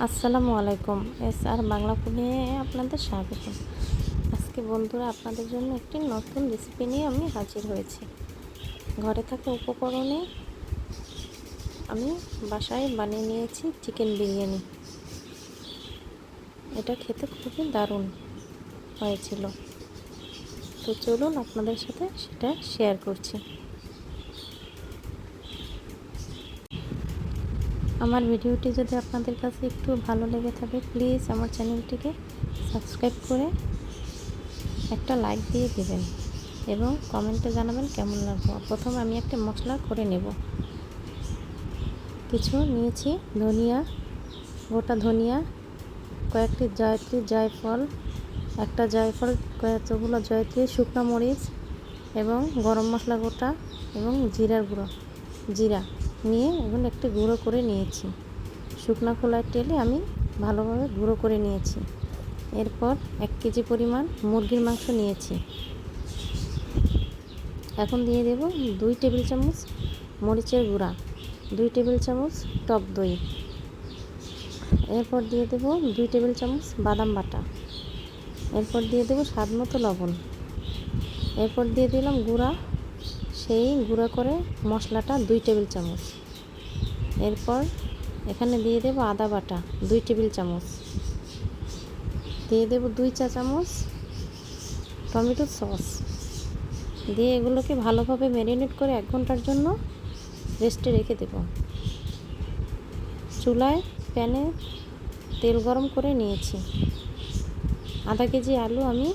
আসসালামু আলাইকুম। আর বাংলা ফুডে আপনাদের স্বাগত। আজকে বন্ধুরা আপনাদের জন্য একটি নতুন রেসিপি নিয়ে আমি হাজির হয়েছি। ঘরে থাকা উপকরণে আমি বাসায় বানিয়ে নিয়েছি চিকেন বিরিয়ানি। এটা খেতে খুবই দারুণ হয়েছিল। তো চলুন আপনাদের সাথে সেটা শেয়ার করছি। আমার ভিডিওটি যদি আপনাদের কাছে একটু ভালো লেগে থাকে, প্লিজ আমার চ্যানেলটিকে সাবস্ক্রাইব করে একটা লাইক দিয়ে দেবেন এবং কমেন্টে জানাবেন কেমন লাগলো। প্রথমে আমি একটা মশলা করে নেব। কিছু নিয়েছি ধনিয়া, গোটা ধনিয়া, কয়েকটি জয়ত্রী, জয়ফল, একটা জয়ফল, কয়েকগুলো জয়ত্রী, শুকনো মরিচ এবং গরম মশলা গোটা এবং জিরার গুঁড়ো, জিরা নিয়ে এগুলো একটু গুঁড়ো করে নিয়েছি। শুকনো খোলায় তেলে আমি ভালোভাবে গুঁড়ো করে নিয়েছি। এরপর 1 কেজি পরিমাণ মুরগির মাংস নিয়েছি। এখন দিয়ে দেব 2 টেবিল চামচ মরিচের গুঁড়া, 2 টেবিল চামচ টক দই। এরপর দিয়ে দেব 2 টেবিল চামচ বাদাম বাটা। এরপর দিয়ে দেব স্বাদ মতো লবণ। এরপর দিয়ে দিলাম গুঁড়া, সেই গুঁড়া করে মশলাটা 2 টেবিল চামচ। এরপর এখানে দিয়ে দেব আদা বাটা 2 টেবিল চামচ। দিয়ে দেব 2 চা চামচ টমেটো সস। দিয়ে এগুলোকে ভালোভাবে ম্যারিনেট করে 1 ঘন্টার জন্য রেস্টে রেখে দেব। চুলায় প্যানে তেল গরম করে নিয়েছি। আধা কেজি আলু আমি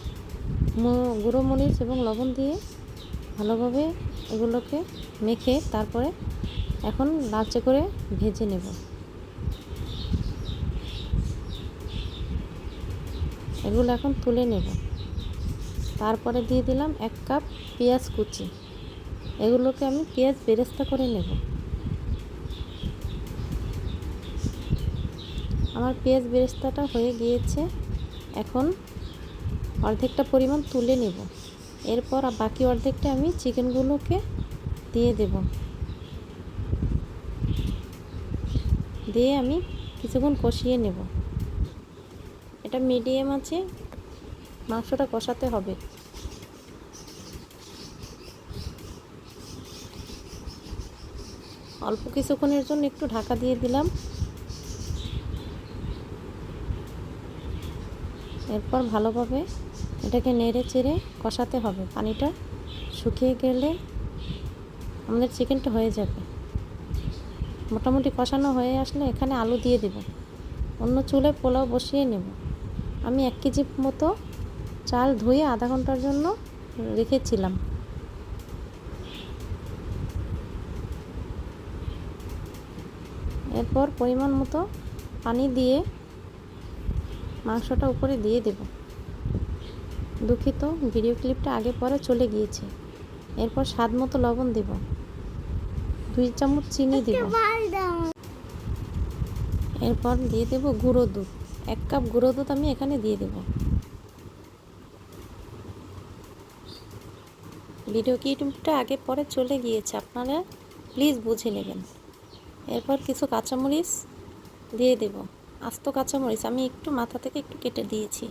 গুঁড়ো মরিচ এবং লবণ দিয়ে ভালোভাবে এগুলোকে মেখে তারপরে এখন লালচে করে ভেজে নেব। এগুলো এখন তুলে নেব। তারপরে দিয়ে দিলাম 1 কাপ পেঁয়াজ কুচি। এগুলোকে আমি পেঁয়াজ বেরেস্তা করে নেব। আমার পেঁয়াজ বেরেস্তাটা হয়ে গিয়েছে। এখন অর্ধেকটা পরিমাণ তুলে নেব। এরপর বাকি অর্ধেকটা আমি চিকেনগুলোকে দিয়ে দেব। দিয়ে আমি কিছুক্ষণ কষিয়ে নেব। এটা মিডিয়াম আছে, মাংসটা কষাতে হবে। অল্প কিছুক্ষণের জন্য একটু ঢাকা দিয়ে দিলাম। এরপর ভালোভাবে এটাকে নেড়ে চেড়ে কষাতে হবে। পানিটা শুকিয়ে গেলে আমাদের চিকেনটা হয়ে যাবে। মোটামুটি কষানো হয়ে আসলে এখানে আলু দিয়ে দেব। অন্য চুলায় পোলাও বসিয়ে নেব। আমি 1 কেজি মতো চাল ধুয়ে আধা ঘন্টার জন্য রেখেছিলাম। এরপর পরিমাণ মতো পানি দিয়ে মাংসটা উপরে দিয়ে দেব। দুঃখিত, ভিডিও ক্লিপটা আগে পরে চলে গিয়েছে। এরপর স্বাদ মতো লবণ দেব, 2 চামচ চিনি দেব। এরপর দিয়ে দেব গুঁড়ো দুধ, 1 কাপ গুঁড়ো দুধ আমি এখানে দিয়ে দেব। ভিডিও ক্লিপটা আগে পরে চলে গিয়েছে, আপনারা প্লিজ বুঝে নেবেন। এরপর কিছু কাঁচামরিচ দিয়ে দেব। আস্ত কাঁচামরিচ আমি একটু মাথা থেকে একটু কেটে দিয়েছি।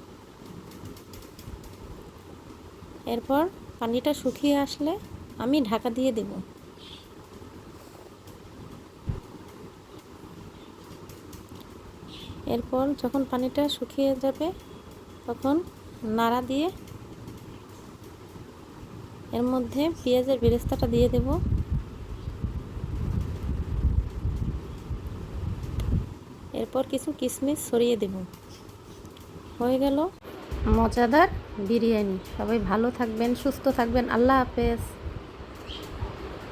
এরপর পানিটা শুকিয়ে আসলে আমি ঢাকা দিয়ে দেব। এরপর যখন পানিটা শুকিয়ে যাবে তখন নাড়া দিয়ে এর মধ্যে পেঁয়াজের বেরেস্তাটা দিয়ে দেব। এরপর কিছু কিশমিশ ছড়িয়ে দেব। হয়ে গেল মজাদার বিরিয়ানি। সবাই ভালো থাকবেন, সুস্থ থাকবেন। আল্লাহ হাফেজ।